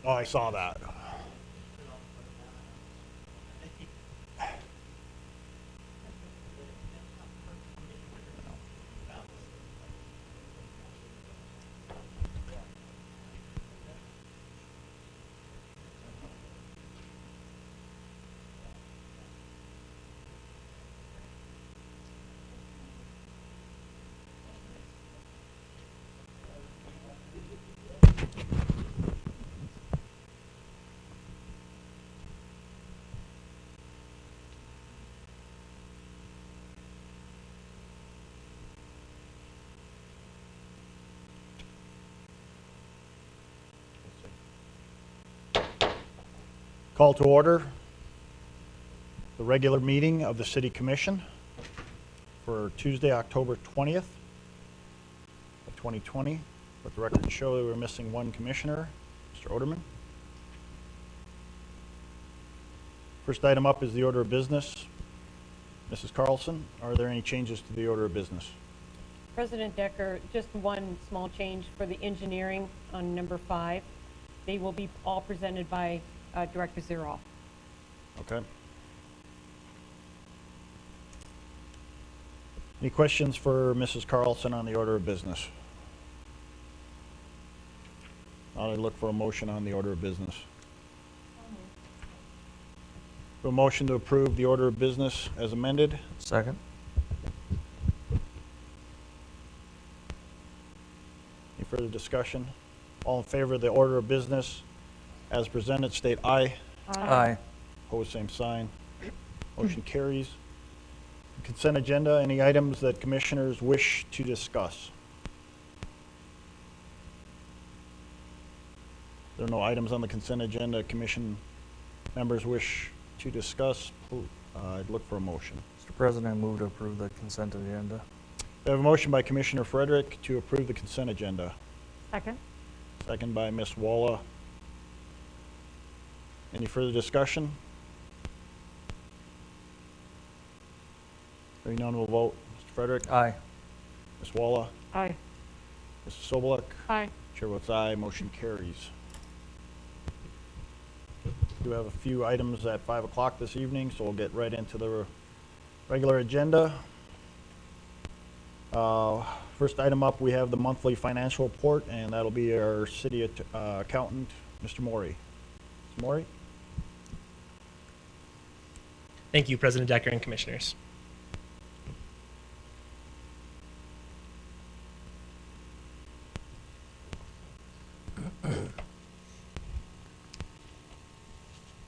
Oh, I saw that. Call to order the regular meeting of the City Commission for Tuesday, October 20th of 2020. Let the record show that we're missing one commissioner, Mr. Oderman. First item up is the order of business. Mrs. Carlson, are there any changes to the order of business? President Decker, just one small change for the engineering on number 5. They will be all presented by Director Zeroff. Okay. Any questions for Mrs. Carlson on the order of business? I'll look for a motion on the order of business. A motion to approve the order of business as amended. Second. Any further discussion? All in favor of the order of business as presented, state aye. Aye. Opposed, same sign. Motion carries. Consent agenda, any items that commissioners wish to discuss? There are no items on the consent agenda commission members wish to discuss. I'd look for a motion. Mr. President, I move to approve the consent agenda. We have a motion by Commissioner Frederick to approve the consent agenda. Second. Second by Ms. Walla. Any further discussion? Hearing none, we'll vote. Mr. Frederick? Aye. Ms. Walla? Aye. Mrs. Sobolek? Aye. Chair votes aye, motion carries. We do have a few items at 5 o'clock this evening, so we'll get right into the regular agenda. First item up, we have the monthly financial report, and that'll be our city accountant, Mr. Morey. Mr. Morey? Thank you, President Decker and Commissioners.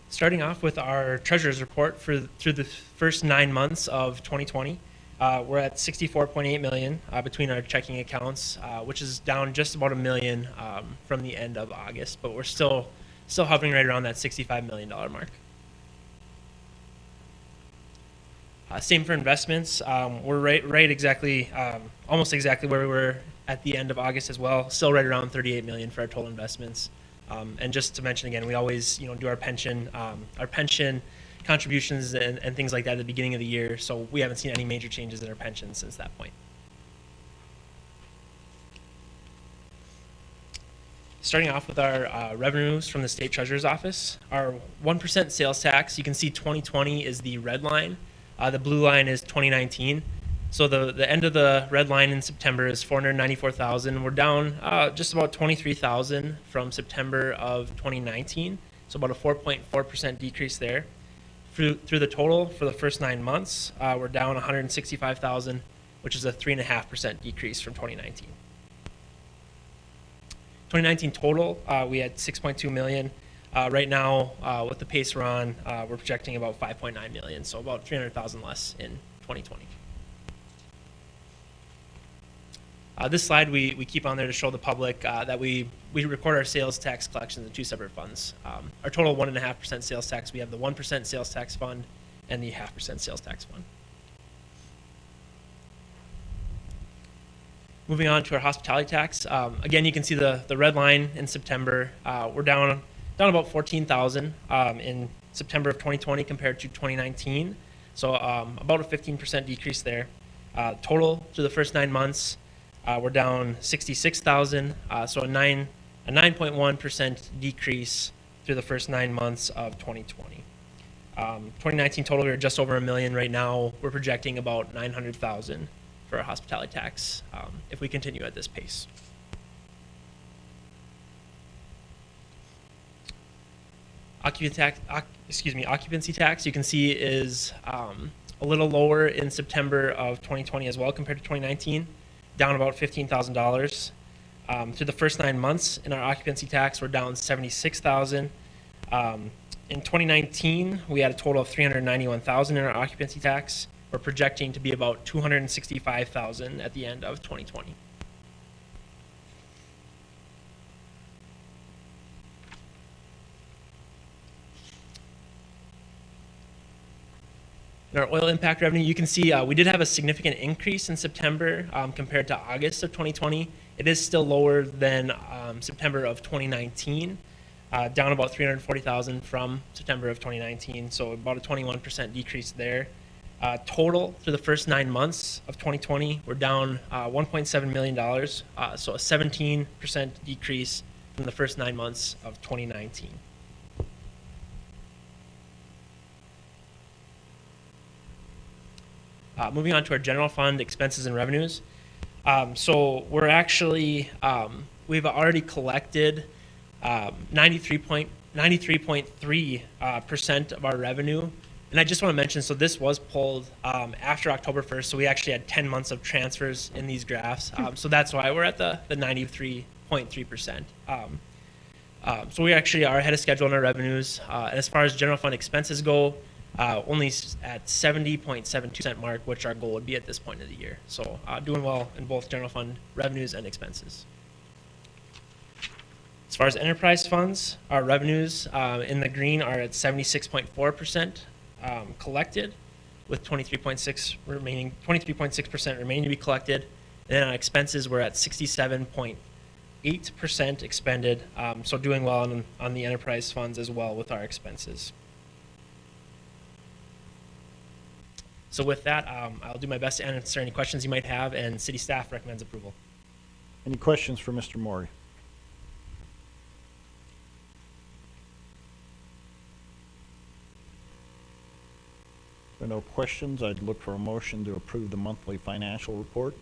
Starting off with our treasurer's report through the first 9 months of 2020, we're at $64.8 million between our checking accounts, which is down just about $1 million from the end of August, but we're still hovering right around that $65 million mark. Same for investments. We're right exactly, almost exactly where we were at the end of August as well. Still right around $38 million for our total investments. And just to mention again, we always do our pension contributions and things like that at the beginning of the year. So we haven't seen any major changes in our pension since that point. Starting off with our revenues from the State Treasurer's Office, our 1% sales tax, you can see 2020 is the red line. The blue line is 2019. So the end of the red line in September is 494,000. We're down just about 23,000 from September of 2019. So about a 4.4% decrease there. Through the total for the first 9 months, we're down 165,000, which is a 3.5% decrease from 2019. 2019 total, we had 6.2 million. Right now, with the pace we're on, we're projecting about 5.9 million, so about 300,000 less in 2020. This slide we keep on there to show the public that we record our sales tax collections in 2 separate funds. Our total 1.5% sales tax, we have the 1% sales tax fund and the 0.5% sales tax fund. Moving on to our hospitality tax. Again, you can see the red line in September. We're down about 14,000 in September of 2020 compared to 2019. So about a 15% decrease there. Total through the first 9 months, we're down 66,000. So a a 9.1% decrease through the first 9 months of 2020. 2019 total, we were just over $1 million. Right now, we're projecting about $900,000 for our hospitality tax if we continue at this pace. Occupancy tax, you can see is a little lower in September of 2020 as well compared to 2019, down about $15,000. Through the first 9 months in our occupancy tax, we're down $76,000. In 2019, we had a total of $391,000 in our occupancy tax. We're projecting to be about $265,000 at the end of 2020. In our oil impact revenue, you can see we did have a significant increase in September compared to August of 2020. It is still lower than September of 2019, down about $340,000 from September of 2019, so about a 21% decrease there. Total for the first 9 months of 2020, we're down $1.7 million, so a 17% decrease from the first 9 months of 2019. Moving on to our general fund expenses and revenues. So we're actually, we've already collected 93.3% of our revenue. And I just want to mention, so this was pulled after October 1st, so we actually had 10 months of transfers in these graphs. So that's why we're at the 93.3%. So we actually are ahead of schedule on our revenues. And as far as general fund expenses go, only at 70.72% mark, which our goal would be at this point of the year. So doing well in both general fund revenues and expenses. As far as enterprise funds, our revenues in the green are at 76.4% collected, with 23.6% remaining to be collected. And then on expenses, we're at 67.8% expended. So doing well on the enterprise funds as well with our expenses. So with that, I'll do my best to answer any questions you might have, and city staff recommends approval. Any questions for Mr. Maury? If there are no questions, I'd look for a motion to approve the monthly financial report.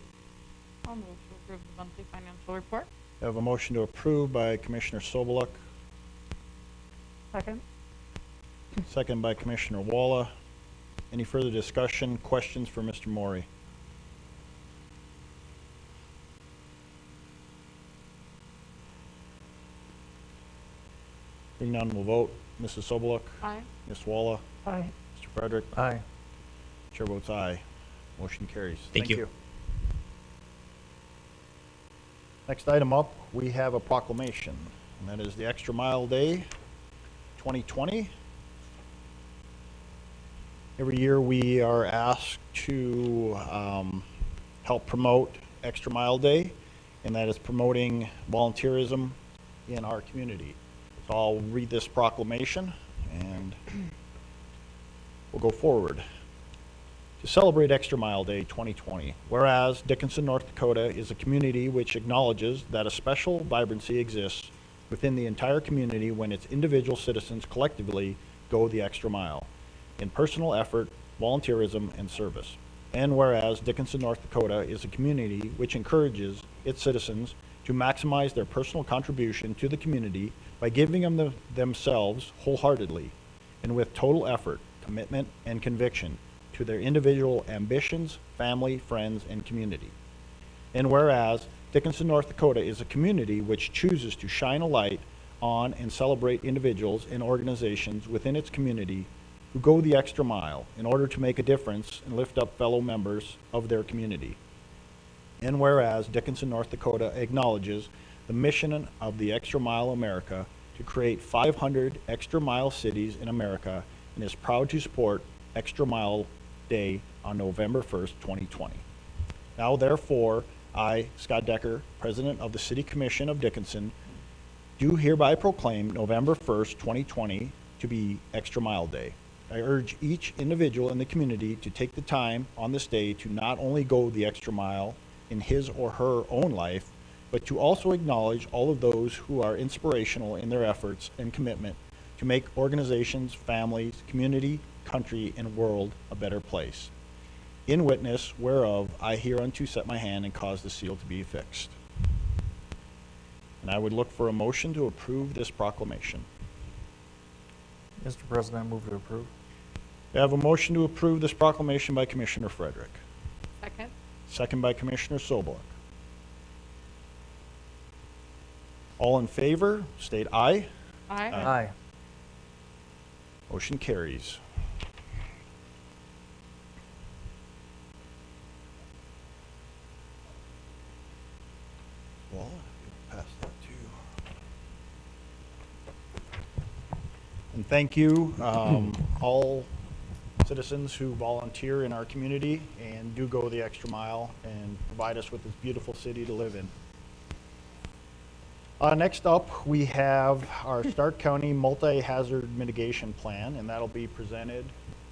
I'll move to approve the monthly financial report. I have a motion to approve by Commissioner Sobeluk, Second. second by Commissioner Walla. Any further discussion, questions for Mr. Maury? Being none, we'll vote. Mrs. Sobeluk, Aye. Ms. Walla, Aye. Mr. Frederick, Aye. chair votes aye. Motion carries. Thank you. Next item up, we have a proclamation, and that is the Extra Mile Day 2020. Every year we are asked to help promote Extra Mile Day, and that is promoting volunteerism in our community. So I'll read this proclamation and we'll go forward. To celebrate Extra Mile Day 2020, whereas Dickinson, North Dakota is a community which acknowledges that a special vibrancy exists within the entire community when its individual citizens collectively go the extra mile in personal effort, volunteerism, and service. And whereas Dickinson, North Dakota is a community which encourages its citizens to maximize their personal contribution to the community by giving them themselves wholeheartedly and with total effort, commitment, and conviction to their individual ambitions, family, friends, and community. And whereas Dickinson, North Dakota is a community which chooses to shine a light on and celebrate individuals and organizations within its community who go the extra mile in order to make a difference and lift up fellow members of their community. And whereas Dickinson, North Dakota acknowledges the mission of the Extra Mile America to create 500 extra mile cities in America and is proud to support Extra Mile Day on November 1st, 2020. Now therefore, I, Scott Decker, President of the City Commission of Dickinson, do hereby proclaim November 1st, 2020 to be Extra Mile Day. I urge each individual in the community to take the time on this day to not only go the extra mile in his or her own life, but to also acknowledge all of those who are inspirational in their efforts and commitment to make organizations, families, community, country, and world a better place. In witness whereof I hereunto set my hand and cause the seal to be affixed. And I would look for a motion to approve this proclamation. Mr. President, I move to approve. We have a motion to approve this proclamation by Commissioner Frederick, Second. second by Commissioner Sobeluk. All in favor, state aye. Aye. Aye. Motion carries. Well, pass that too. And thank you, all citizens who volunteer in our community and do go the extra mile and provide us with this beautiful city to live in. Next up, we have our Stark County Multi-Hazard Mitigation Plan, and that'll be presented.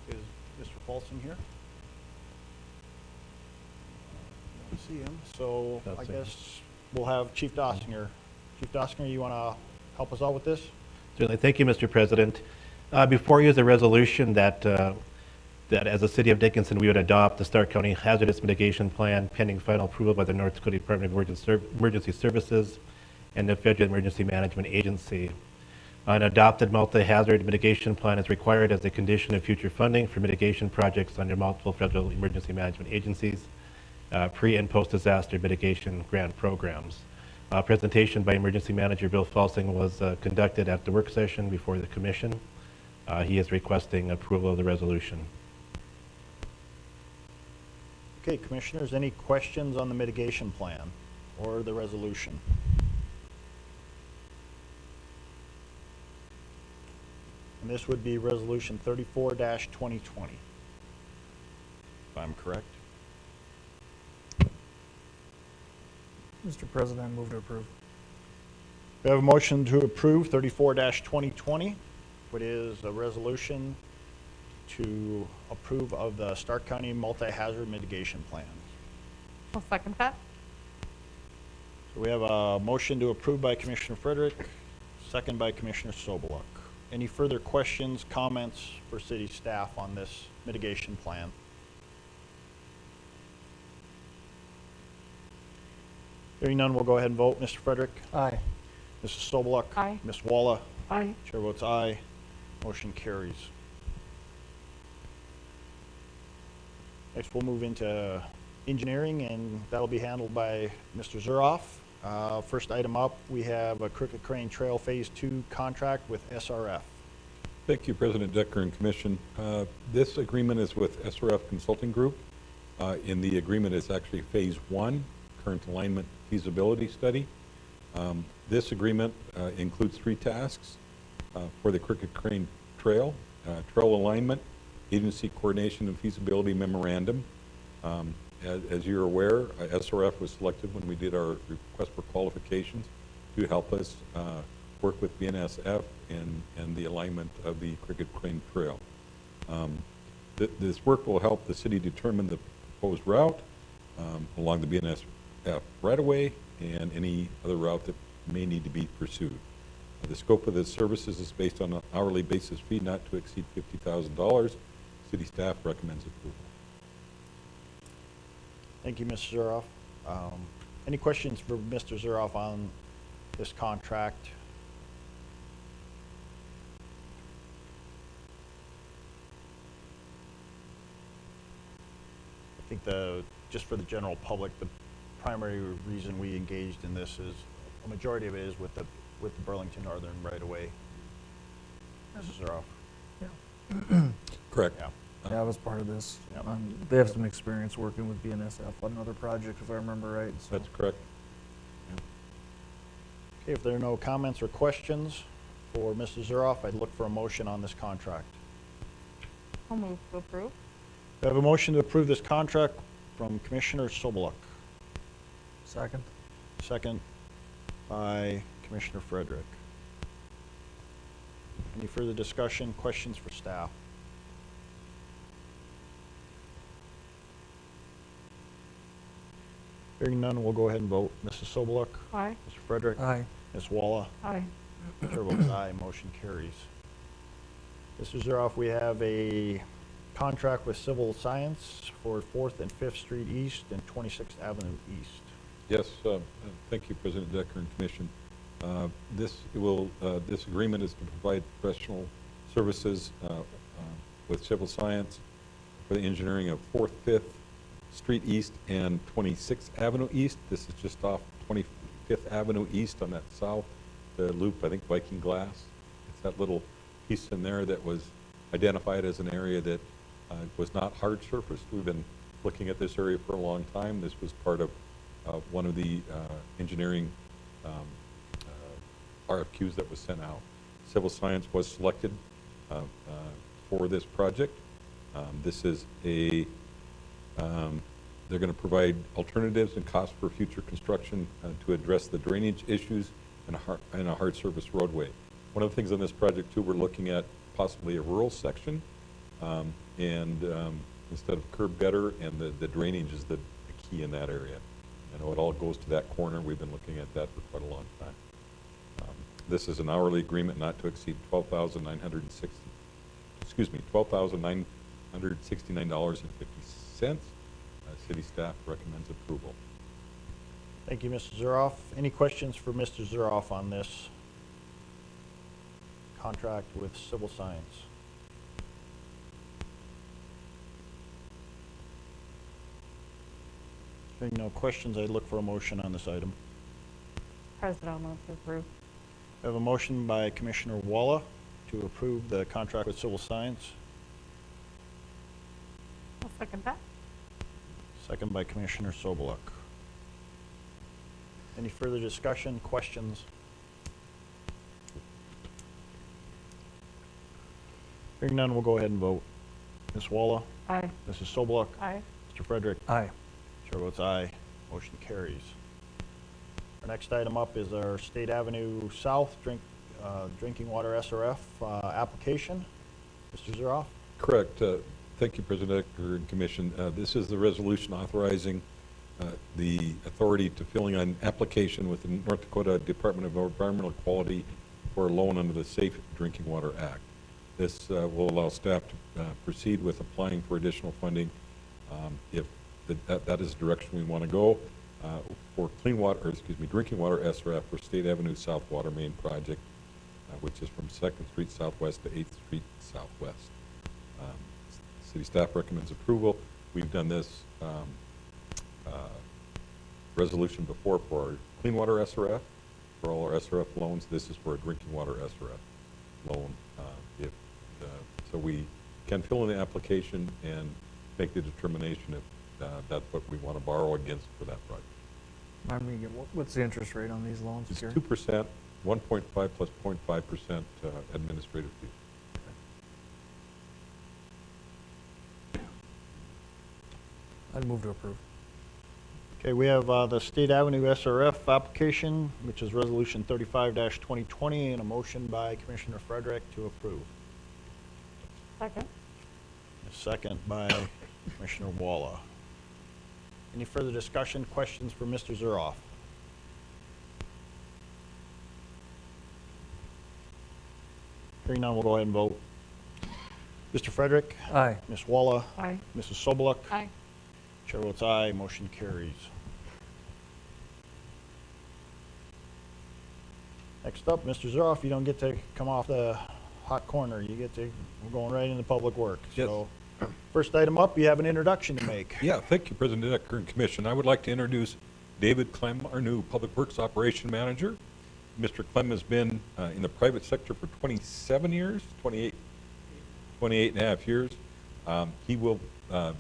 Is Mr. Paulson here? I don't see him, so I guess we'll have Chief Dossinger. Chief Dossinger, you want to help us out with this? Certainly. Thank you, Mr. President. Before you is a resolution that as a city of Dickinson, we would adopt the Stark County Hazardous Mitigation Plan pending final approval by the North Dakota Department of Emergency Services and the Federal Emergency Management Agency. An adopted multi-hazard mitigation plan is required as a condition of future funding for mitigation projects under multiple federal emergency management agencies, pre- and post-disaster mitigation grant programs. Presentation by Emergency Manager Bill Falsing was conducted at the work session before the Commission. He is requesting approval of the resolution. Okay, Commissioners, any questions on the mitigation plan or the resolution? And this would be Resolution 34-2020, if I'm correct. Mr. President, I move to approve. We have a motion to approve 34-2020, which is a resolution to approve of the Stark County Multi-Hazard Mitigation Plan. I'll second that. So we have a motion to approve by Commissioner Frederick, second by Commissioner Sobeluk. Any further questions, comments for city staff on this mitigation plan? Hearing none, we'll go ahead and vote. Mr. Frederick? Aye. Mrs. Sobeluk? Aye. Ms. Walla? Aye. Chair votes aye. Motion carries. Next, we'll move into engineering, and that'll be handled by Mr. Zuroff. First item up, we have a Crooked Crane Trail Phase 2 contract with SRF. Thank you, President Decker and Commission. This agreement is with SRF Consulting Group. In the agreement is actually Phase 1, Current Alignment Feasibility Study. This agreement includes 3 tasks for the Crooked Crane Trail: trail alignment, agency coordination and feasibility memorandum. As you're aware, SRF was selected when we did our request for qualifications to help us work with BNSF and the alignment of the Crooked Crane Trail. This work will help the city determine the proposed route along the BNSF right-of-way and any other route that may need to be pursued. The scope of the services is based on an hourly basis fee not to exceed $50,000. City staff recommends approval. Thank you, Mr. Zuroff. Any questions for Mr. Zuroff on this contract? I think just for the general public, the primary reason we engaged in this is, a majority of it is with the Burlington Northern right away. Mr. Zuroff. Correct. Yeah. Yeah, I was part of this. Yep. They have some experience working with BNSF on another project, if I remember right. So. That's correct. Okay, if there are no comments or questions for Mr. Zuroff, I'd look for a motion on this contract. I'll move to approve. We have a motion to approve this contract from Commissioner Sobeluk, Second. second by Commissioner Frederick. Any further discussion, questions for staff? Hearing none, we'll go ahead and vote. Mrs. Sobeluk? Aye. Mr. Frederick? Aye. Ms. Walla? Aye. Chair votes aye, motion carries. Mr. Zuroff, we have a contract with Civil Science for 4th and 5th Street East and 26th Avenue East. Yes, thank you, President Decker and Commission. This agreement is to provide professional services with Civil Science for the engineering of 4th, 5th Street East and 26th Avenue East. This is just off 25th Avenue East on that south loop, I think Viking Glass. It's that little piece in there that was identified as an area that was not hard surfaced. We've been looking at this area for a long time. This was part of one of the engineering RFQs that was sent out. Civil Science was selected for this project. This is they're going to provide alternatives and costs for future construction to address the drainage issues in a hard surface roadway. One of the things on this project too, we're looking at possibly a rural section, instead of curb gutter, and the drainage is the key in that area. I know it all goes to that corner. We've been looking at that for quite a long time. This is an hourly agreement not to exceed $12,969.50. City staff recommends approval. Thank you, Mr. Zuroff. Any questions for Mr. Zuroff on this contract with Civil Science? Hearing no questions, I look for a motion on this item. President, I'll move to approve. I have a motion by Commissioner Walla to approve the contract with Civil Science, I'll second that. second by Commissioner Sobeluk. Any further discussion, questions? Hearing none, we'll go ahead and vote. Ms. Walla? Aye. Mrs. Sobeluk? Aye. Mr. Frederick? Aye. Chair votes aye. Motion carries. Our next item up is our State Avenue South drinking water SRF application. Mr. Zuroff? Correct. Thank you, President Decker and Commission. This is the resolution authorizing the authority to filling an application with the North Dakota Department of Environmental Quality for a loan under the Safe Drinking Water Act. This will allow staff to proceed with applying for additional funding if that is the direction we want to go for drinking water SRF for State Avenue South Water Main Project, which is from 2nd Street Southwest to 8th Street Southwest. City staff recommends approval. We've done this resolution before for our clean water SRF, for all our SRF loans. This is for a drinking water SRF loan. So we can fill in the application and make the determination if that's what we want to borrow against for that project. Remind me again, what's the interest rate on these loans, It's Gary? 2%, 1.5 plus 0.5% administrative fee. I'd move to approve. Okay, we have the State Avenue SRF application, which is Resolution 35-2020, and a motion by Commissioner Frederick to approve. Second. A second by Commissioner Walla. Any further discussion, questions for Mr. Zuroff? Hearing none, we'll go ahead and vote. Mr. Frederick? Aye. Ms. Walla? Aye. Mrs. Sobeluk? Aye. Chair votes aye, motion carries. Next up, Mr. Zuroff, you don't get to come off the hot corner. We're going right into public work. Yes. So, first item up, you have an introduction to make. Yeah, thank you, President Decker and Commission. I would like to introduce David Clem, our new Public Works Operation Manager. Mr. Clem has been in the private sector for 27 years, 28 and a half years. He will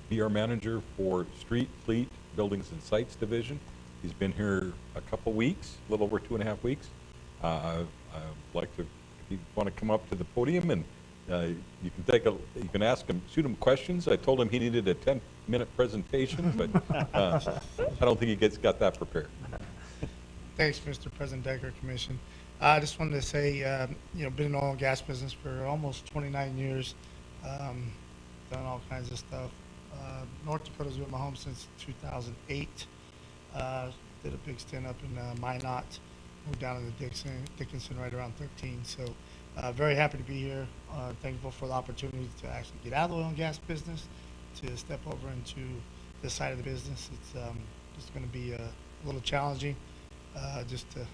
be our manager for Street, Fleet, Buildings and Sites Division. He's been here a couple weeks, a little over 2.5 weeks. I'd like to, if you want to come up to the podium and you can ask him, shoot him questions. I told him he needed a 10-minute presentation, but I don't think he got that prepared. Thanks, Mr. President Decker, Commission. I just wanted to say, been in the oil and gas business for almost 29 years, done all kinds of stuff. North Dakota's been my home since 2008. Did a big stint up in Minot, moved down to Dickinson right around 13. So very happy to be here. Thankful for the opportunity to actually get out of the oil and gas business, to step over into this side of the business. It's going to be a little challenging, just to, a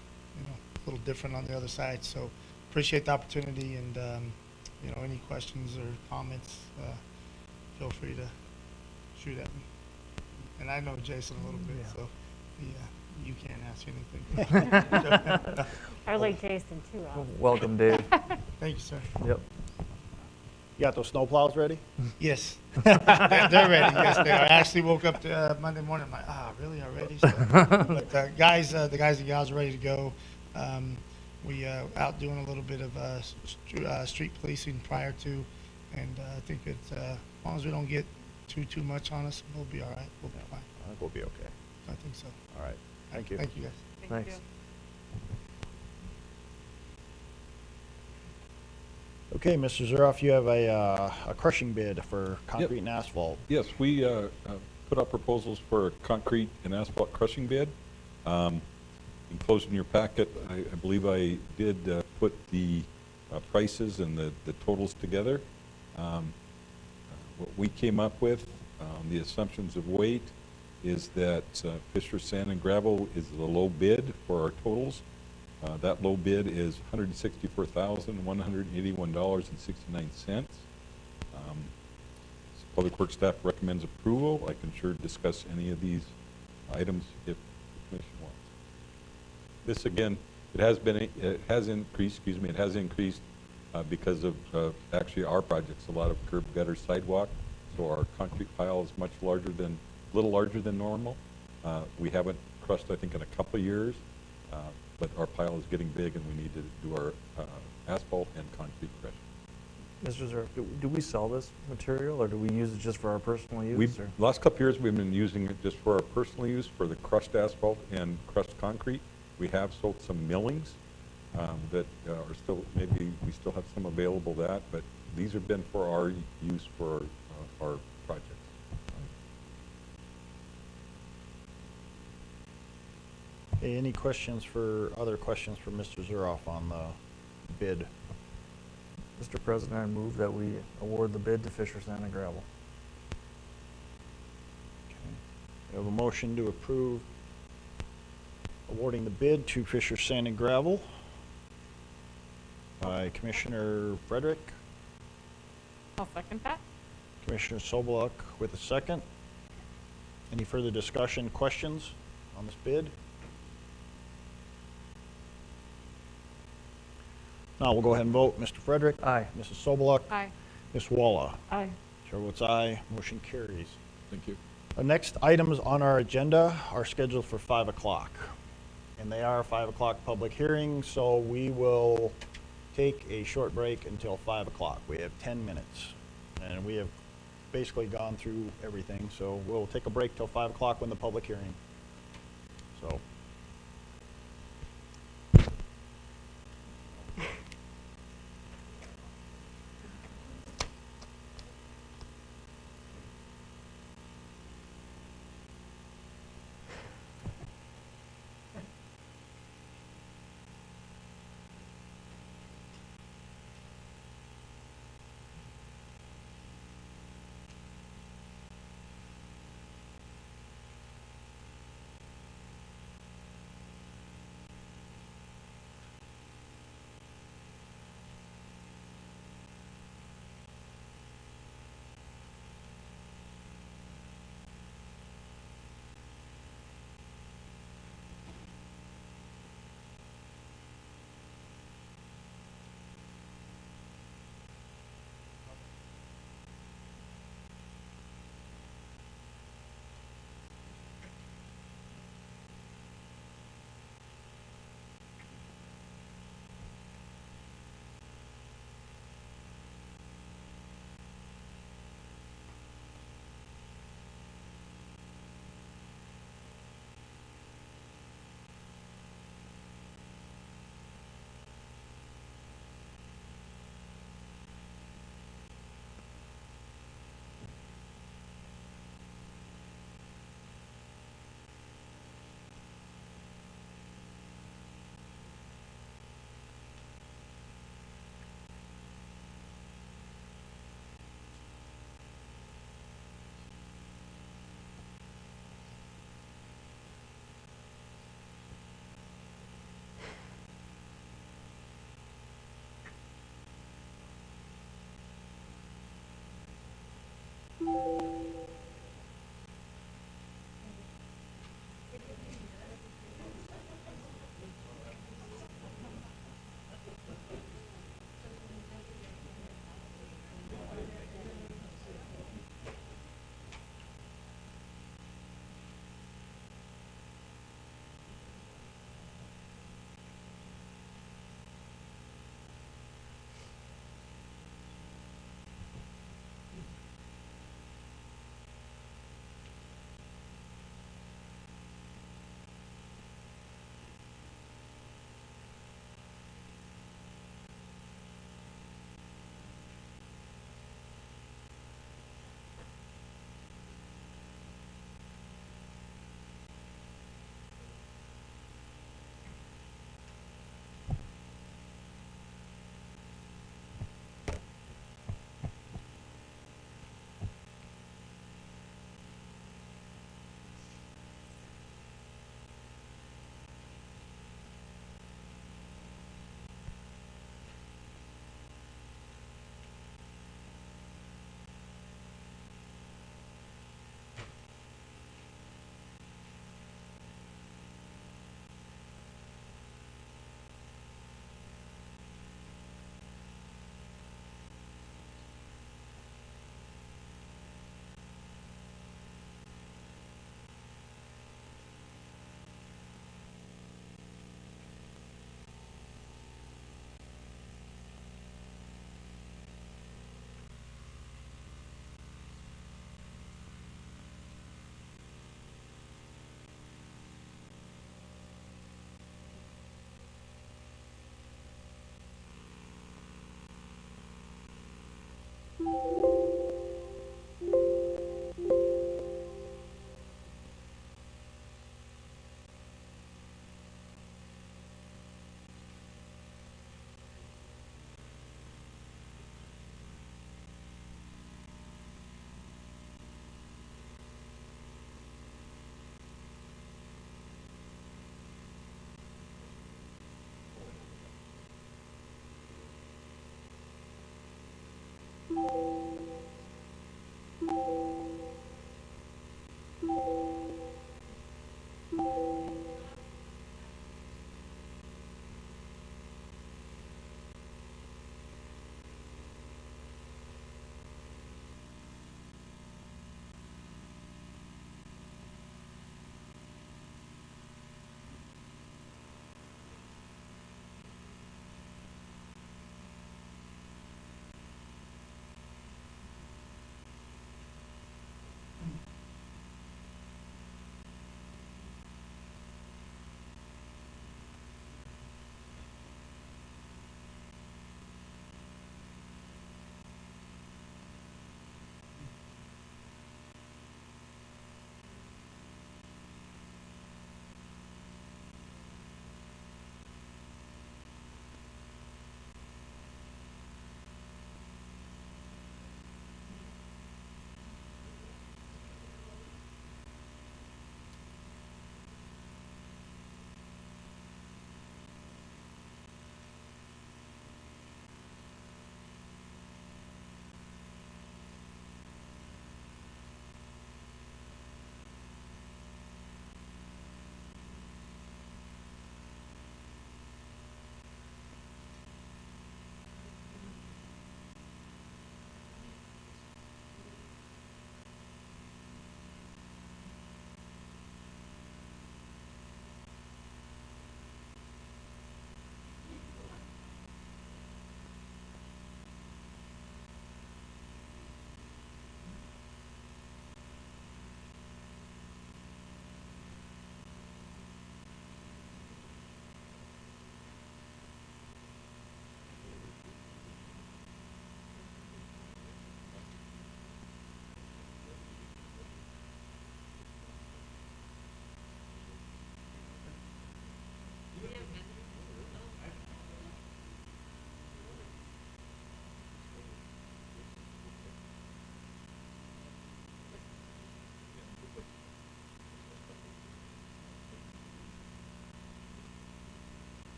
little different on the other side. So appreciate the opportunity, and any questions or comments, feel free to shoot at me. And I know Jason a little bit, Yeah. so you can't ask anything. I like Jason too, Al. Welcome, Dave. Thank you, sir. Yep. You got those snowplows ready? Yes, they're ready. Yes, they are. I actually woke up Monday morning. I'm like, really already? So, but the guys and gals are ready to go. We out doing a little bit of street policing prior to, and I think it's as long as we don't get too much on us, we'll be all right. We'll be fine. I think we'll be okay. I think so. All right. Thank you. Thank you, guys. Thanks. Okay, Mr. Zuroff, you have a crushing bid for concrete and asphalt. Yes, we put out proposals for a concrete and asphalt crushing bid. Enclosed in your packet, I believe I did put the prices and the totals together. What we came up with, the assumptions of weight, is that Fisher Sand and Gravel is the low bid for our totals. That low bid is $164,181.69. Public Works staff recommends approval. I can sure discuss any of these items if the commission wants. This again, it has increased because of actually our projects, a lot of curb, gutter, sidewalk. So our concrete pile is a little larger than normal. We haven't crushed, I think, in a couple of years. But our pile is getting big, and we need to do our asphalt and concrete crushing. Mr. Zerf, do we sell this material, or do we use it just for our personal use? Or? Last couple of years, we've been using it just for our personal use, for the crushed asphalt and crushed concrete. We have sold some millings that are still, maybe we still have some available but these have been for our use for our projects. Okay, any other questions for Mr. Zuroff on the bid? Mr. President, I move that we award the bid to Fisher Sand and Gravel. Okay. We have a motion to approve awarding the bid to Fisher Sand and Gravel by Commissioner Frederick, I'll second that. Commissioner Sobeluk with a second. Any further discussion, questions on this bid? Now we'll go ahead and vote. Mr. Frederick? Aye. Mrs. Sobeluk? Aye. Ms. Walla? Aye. Chair votes aye. Motion carries. Thank you. The next items on our agenda are scheduled for 5 o'clock. And they are 5 o'clock public hearings, so we will take a short break until 5 o'clock. We have 10 minutes. And we have basically gone through everything, so we'll take a break till 5 o'clock when the public hearing. So.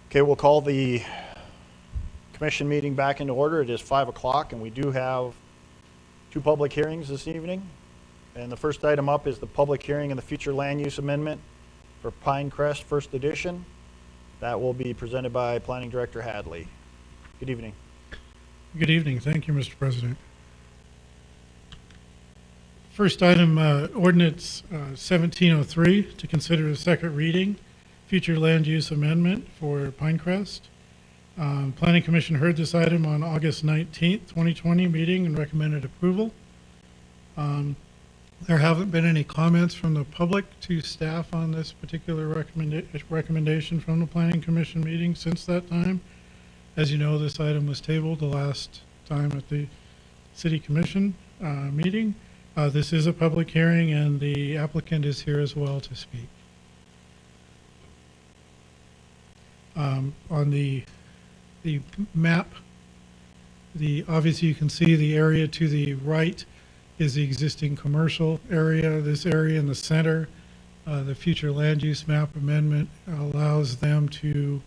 Okay, we'll call the commission meeting back into order. It is 5 o'clock, and we do have 2 public hearings this evening. And the first item up is the public hearing and the future land use amendment for Pinecrest First Edition. That will be presented by Planning Director Hadley. Good evening. Good evening. Thank you, Mr. President. First item, ordinance 1703, to consider the second reading, future land use amendment for Pinecrest. Planning Commission heard this item on August 19th, 2020 meeting and recommended approval. There haven't been any comments from the public to staff on this particular recommendation from the Planning Commission meeting since that time. As you know, this item was tabled the last time at the City Commission meeting. This is a public hearing, and the applicant is here as well to speak. On the map, obviously you can see the area to the right is the existing commercial area. This area in the center, the future land use map amendment allows them to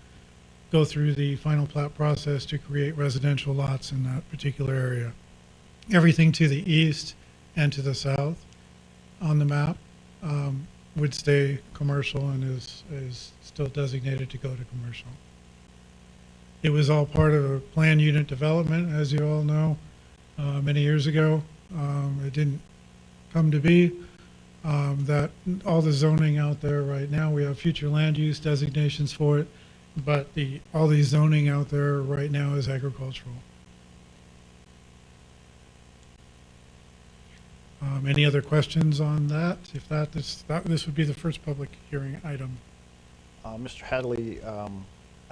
go through the final plat process to create residential lots in that particular area. Everything to the east and to the south on the map would stay commercial and is still designated to go to commercial. It was all part of a planned unit development, as you all know, many years ago. It didn't come to be. That all the zoning out there right now, we have future land use designations for it, but all the zoning out there right now is agricultural. Any other questions on that? If this would be the first public hearing item. Mr. Hadley,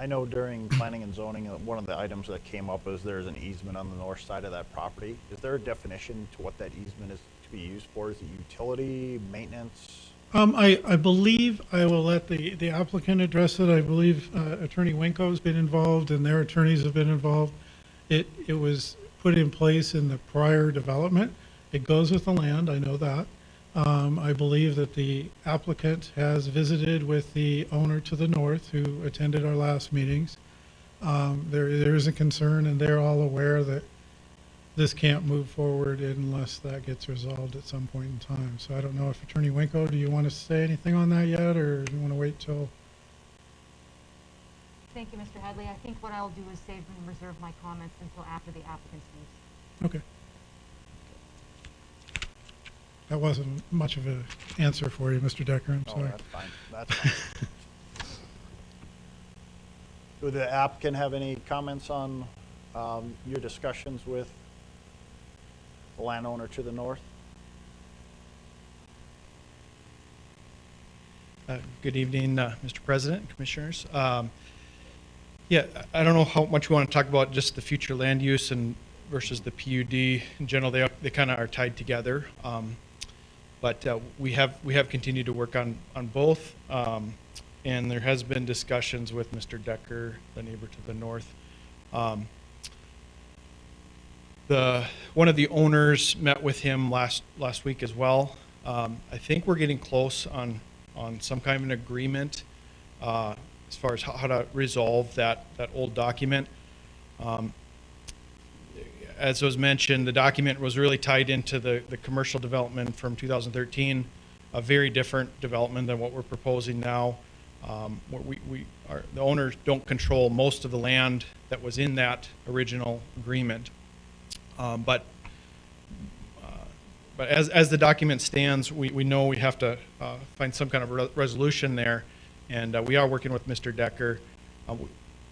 I know during planning and zoning, one of the items that came up is there's an easement on the north side of that property. Is there a definition to what that easement is to be used for? Is it utility, maintenance? I believe I will let the applicant address it. I believe Attorney Winko's been involved and their attorneys have been involved. It was put in place in the prior development. It goes with the land, I know that. I believe that the applicant has visited with the owner to the north who attended our last meetings. There is a concern, and they're all aware that this can't move forward unless that gets resolved at some point in time. So I don't know if Attorney Winko, do you want to say anything on that yet, or do you want to wait till? Thank you, Mr. Hadley. I think what I'll do is save and reserve my comments until after the applicant speaks. Okay. That wasn't much of an answer for you, Mr. Decker. I'm sorry. That's fine. That's fine. Would the applicant have any comments on your discussions with the landowner to the north? Good evening, Mr. President, Commissioners. Yeah, I don't know how much we want to talk about just the future land use and versus the PUD. In general, they kind of are tied together. But we have continued to work on both, and there has been discussions with Mr. Decker, the neighbor to the north. One of the owners met with him last week as well. I think we're getting close on some kind of an agreement as far as how to resolve that old document. As was mentioned, the document was really tied into the commercial development from 2013, a very different development than what we're proposing now. The owners don't control most of the land that was in that original agreement. But as the document stands, we know we have to find some kind of resolution there, and we are working with Mr. Decker.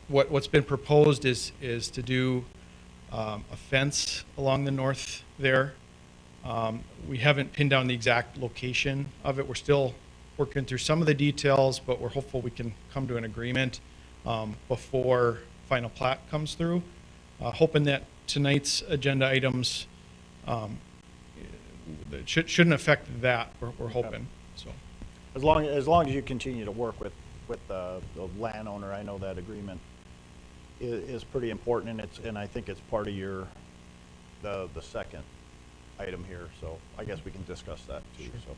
What's been proposed is to do a fence along the north there. We haven't pinned down the exact location of it. We're still working through some of the details, but we're hopeful we can come to an agreement before final plat comes through. Hoping that tonight's agenda items shouldn't affect that. We're hoping. So, as long as you continue to work with the landowner, I know that agreement is pretty important, and I think it's part of the second item here. So I guess we can discuss that too. Sure.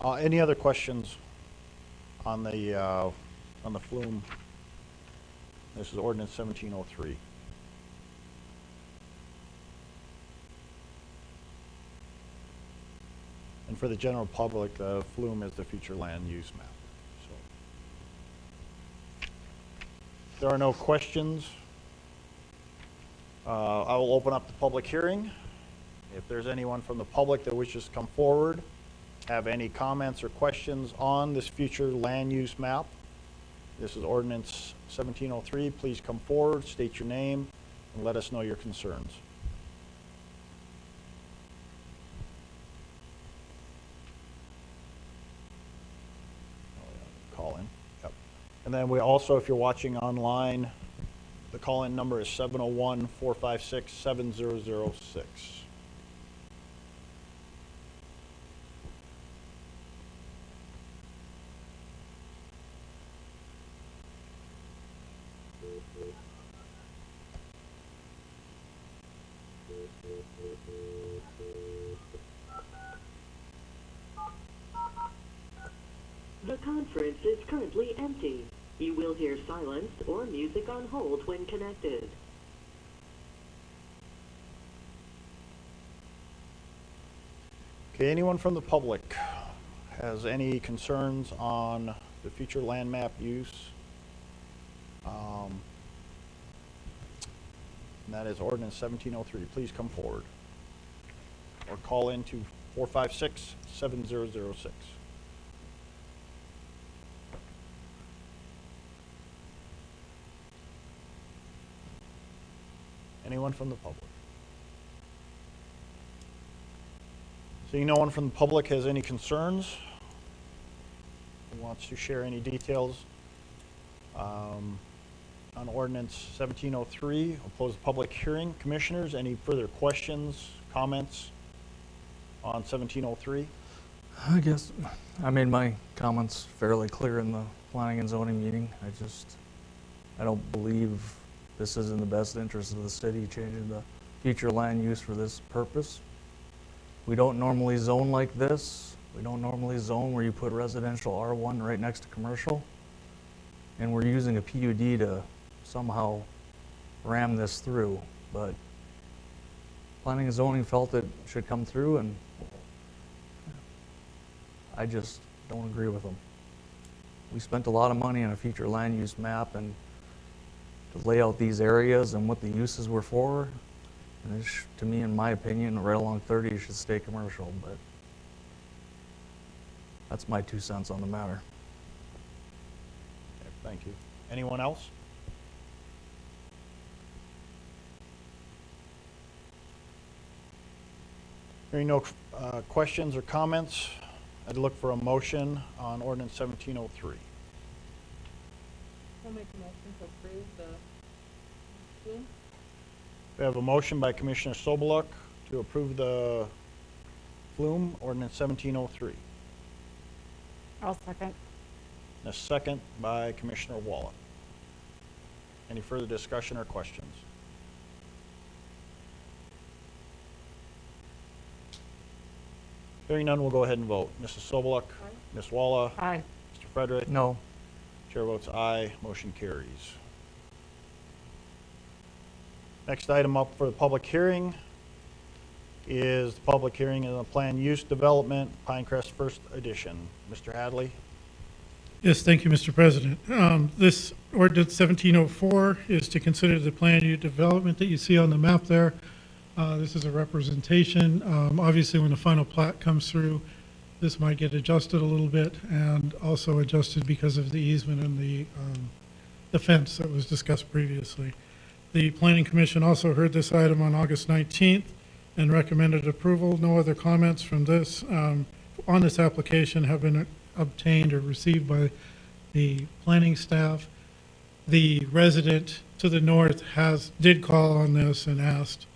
So, any other questions on the Flume This is ordinance 1703. And for the general public, the flume is the future land use map. So, if there are no questions, I will open up the public hearing. If there's anyone from the public that wishes to come forward, have any comments or questions on this future land use map, this is ordinance 1703. Please come forward, state your name, and let us know your concerns. Call in. Yep. And then we also, if you're watching online, the call-in number is 701-456-7006. The conference is currently empty. You will hear silence or music on hold when connected. Okay, anyone from the public has any concerns on the future land map use? And that is ordinance 1703. Please come forward or call in to 456-7006. Anyone from the public? Seeing no one from the public has any concerns, who wants to share any details on ordinance 1703, I'll close the public hearing. Commissioners, any further questions, comments on 1703? I guess I made my comments fairly clear in the planning and zoning meeting. I don't believe this is in the best interest of the city, changing the future land use for this purpose. We don't normally zone like this. We don't normally zone where you put residential R1 right next to commercial. And we're using a PUD to somehow ram this through. But planning and zoning felt it should come through, and I just don't agree with them. We spent a lot of money on a future land use map and to lay out these areas and what the uses were for. And this, to me, in my opinion, right along 30 should stay commercial, but that's my 2 cents on the matter. Okay, thank you. Anyone else? Hearing no questions or comments, I'd look for a motion on ordinance 1703. I'll make a motion to approve the flume. We have a motion by Commissioner Sobeluk to approve the flume ordinance 1703. I'll second. And a second by Commissioner Wallet. Any further discussion or questions? Hearing none, we'll go ahead and vote. Mrs. Sobeluk? Aye. Ms. Walla? Aye. Mr. Frederick? No. Chair votes aye, motion carries. Next item up for the public hearing is the public hearing in the planned use development, Pinecrest First Edition. Mr. Hadley? Yes, thank you, Mr. President. This ordinance 1704 is to consider the planned use development that you see on the map there. This is a representation. Obviously, when the final plat comes through, this might get adjusted a little bit, and also adjusted because of the easement and the fence that was discussed previously. The Planning Commission also heard this item on August 19th and recommended approval. No other comments from this on this application have been obtained or received by the planning staff. The resident to the north did call on this and asked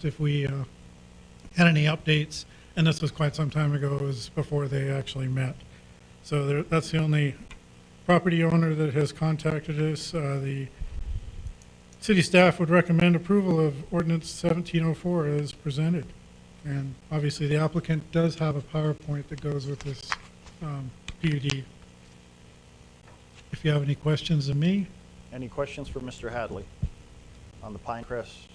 if we had any updates, and this was quite some time ago. It was before they actually met. So that's the only property owner that has contacted us. The city staff would recommend approval of ordinance 1704 as presented. And obviously the applicant does have a PowerPoint that goes with this PUD. If you have any questions of me, Any questions for Mr. Hadley on the Pinecrest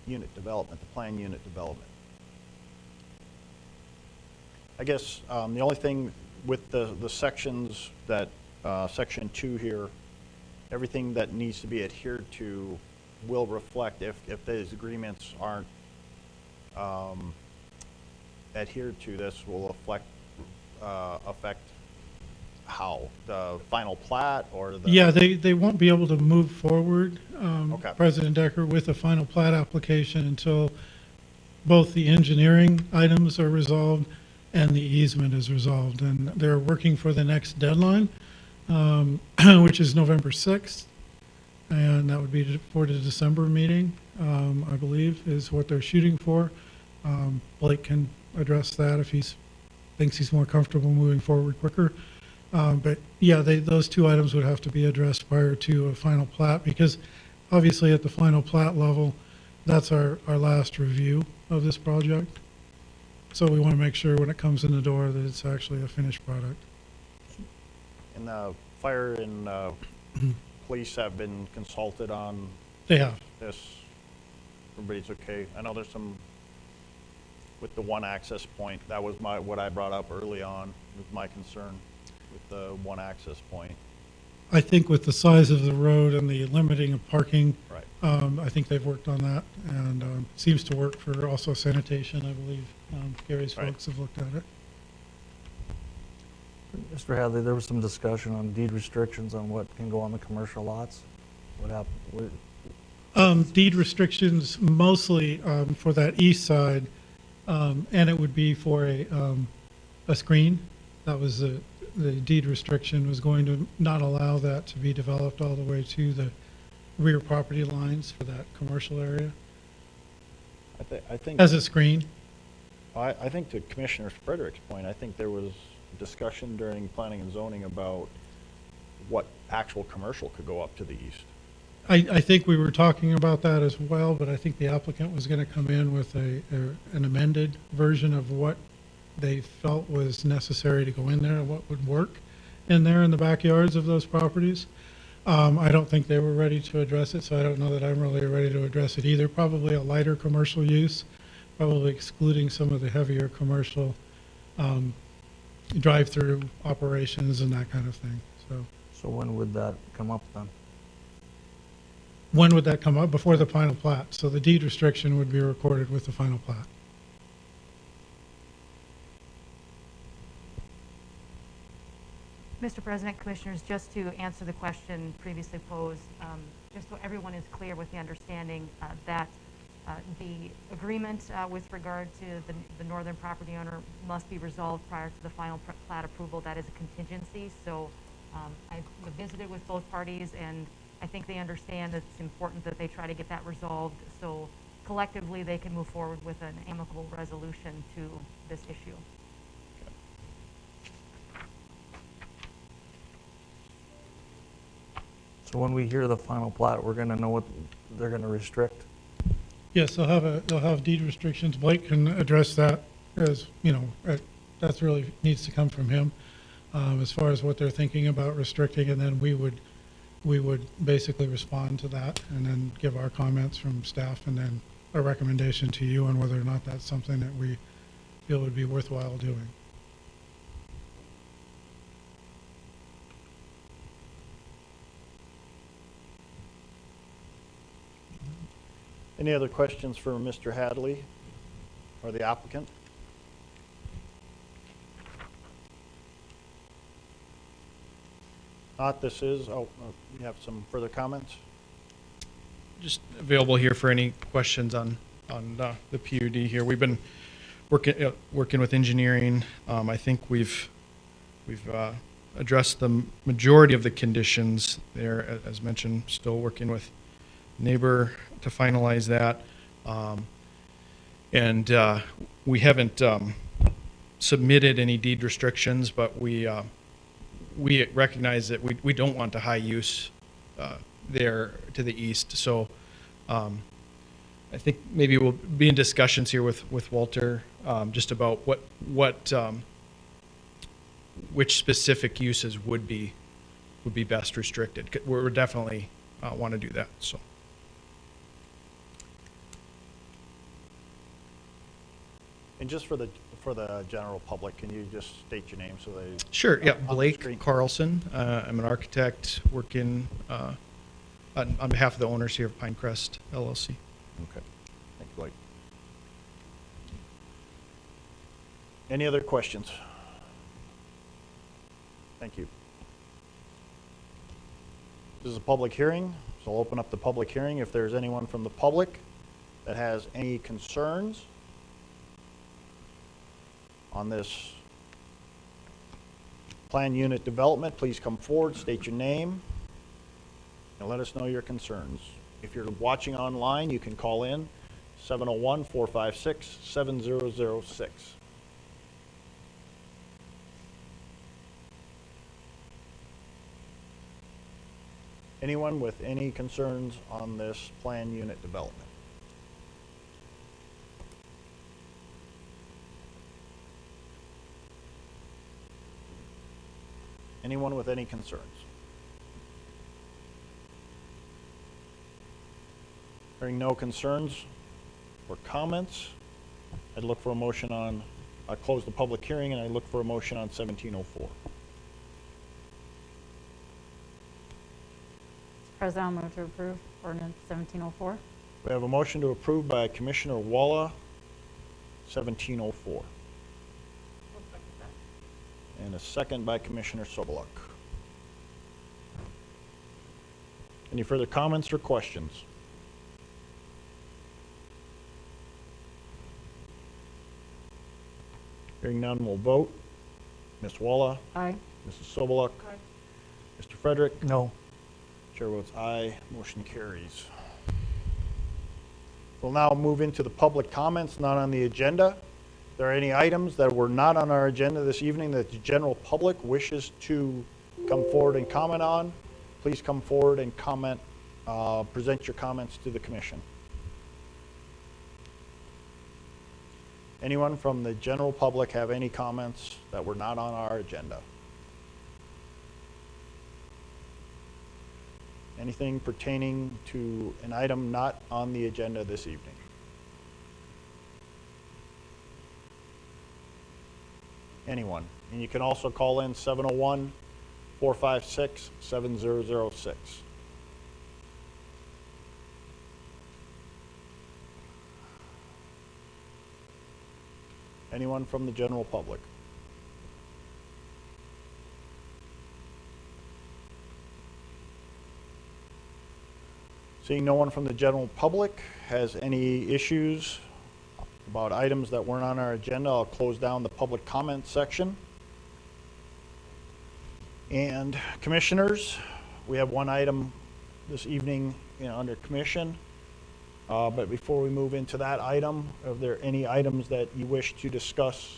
unit development, the plan unit development? I guess the only thing with the sections that, section 2 here, everything that needs to be adhered to will reflect, if these agreements aren't adhered to, this will affect how? The final plat or the? Yeah, they won't be able to move forward, Okay. President Decker, with a final plat application until both the engineering items are resolved and the easement is resolved. And they're working for the next deadline, which is November 6th. And that would be for the December meeting, I believe, is what they're shooting for. Blake can address that if thinks he's more comfortable moving forward quicker. But yeah, those two items would have to be addressed prior to a final plat, because obviously at the final plat level, that's our last review of this project. So we want to make sure when it comes in the door that it's actually a finished product. And the fire and police have been consulted on They have. this. Everybody's okay. I know there's some, with the one access point, that was what I brought up early on, was my concern with the one access point. I think with the size of the road and the limiting of parking, Right. I think they've worked on that, and seems to work for also sanitation, I believe. Gary's Right. folks have looked at it. Mr. Hadley, there was some discussion on deed restrictions on what can go on the commercial lots. What happened? Deed restrictions mostly for that east side, and it would be for a screen. That was the deed restriction, was going to not allow that to be developed all the way to the rear property lines for that commercial area I think, as a screen. I think to Commissioner Frederick's point, I think there was discussion during planning and zoning about what actual commercial could go up to the east. I think we were talking about that as well, but I think the applicant was going to come in with an amended version of what they felt was necessary to go in there and what would work in there in the backyards of those properties. I don't think they were ready to address it, so I don't know that I'm really ready to address it either. Probably a lighter commercial use, probably excluding some of the heavier commercial drive-through operations and that kind of thing. So when would that come up then? When would that come up? Before the final plat. So the deed restriction would be recorded with the final plat. Mr. President, Commissioners, just to answer the question previously posed, just so everyone is clear with the understanding that the agreement with regard to the northern property owner must be resolved prior to the final plat approval. That is a contingency. So I visited with both parties, and I think they understand that it's important that they try to get that resolved so collectively they can move forward with an amicable resolution to this issue. So when we hear the final plat, we're going to know what they're going to restrict? Yes, they'll have deed restrictions. Blake can address that, as, you know, that's really needs to come from him, as far as what they're thinking about restricting, and then we would basically respond to that and then give our comments from staff and then a recommendation to you on whether or not that's something that we feel would be worthwhile doing. Any other questions for Mr. Hadley or the applicant? Not, this is, you have some further comments? Just available here for any questions on the PUD here. We've been working with engineering. I think we've addressed the majority of the conditions there. As mentioned, still working with neighbor to finalize that. And we haven't submitted any deed restrictions, but we recognize that we don't want a high use there to the east. So I think maybe we'll be in discussions here with Walter just about which specific uses would be would be best restricted. We're definitely want to do that, so. And just for the general public, can you just state your name so they? Sure, yeah, on the Blake screen. Carlson. I'm an architect working on behalf of the owners here of Pinecrest LLC. Okay, thank you, Blake. Any other questions? Thank you. This is a public hearing, so I'll open up the public hearing. If there's anyone from the public that has any concerns on this plan unit development, please come forward, state your name, and let us know your concerns. If you're watching online, you can call in 701-456-7006. Anyone with any concerns on this plan unit development? Anyone with any concerns? Hearing no concerns or comments, I'd look for a motion on, I close the public hearing and I look for a motion on 1704. President, I'll move to approve ordinance 1704. We have a motion to approve by Commissioner Walla, 1704. And a second by Commissioner Soboluk. Any further comments or questions? Hearing none, we'll vote. Ms. Walla? Aye. Mrs. Soboluk? Mr. Frederick? No. Chair votes aye, motion carries. We'll now move into the public comments not on the agenda. If there are any items that were not on our agenda this evening that the general public wishes to come forward and comment on, please come forward and comment, present your comments to the commission. Anyone from the general public have any comments that were not on our agenda? Anything pertaining to an item not on the agenda this evening? Anyone? And you can also call in 701-456-7006. Anyone from the general public? Seeing no one from the general public has any issues about items that weren't on our agenda, I'll close down the public comment section. And commissioners, we have one item this evening, under commission. But before we move into that item, are there any items that you wish to discuss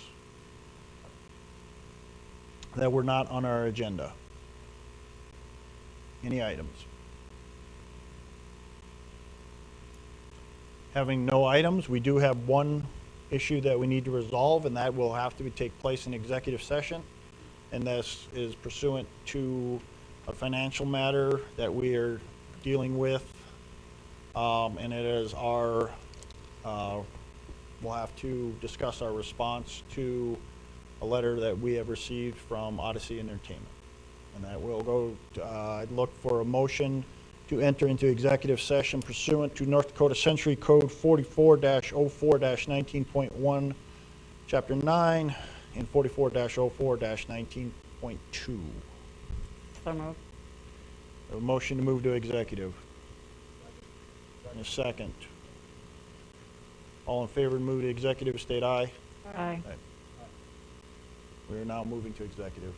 that were not on our agenda? Any items? Having no items, we do have one issue that we need to resolve, and that will have to take place in executive session. And this is pursuant to a financial matter that we are dealing with. And it is our, we'll have to discuss our response to a letter that we have received from Odyssey Entertainment. And that will go, I'd look for a motion to enter into executive session pursuant to North Dakota Century Code 44-04-19.1, Chapter 9, and 44-04-19.2. So moved. A motion to move to executive. And a second. All in favor to move to executive, state aye. Aye. We are now moving to executive.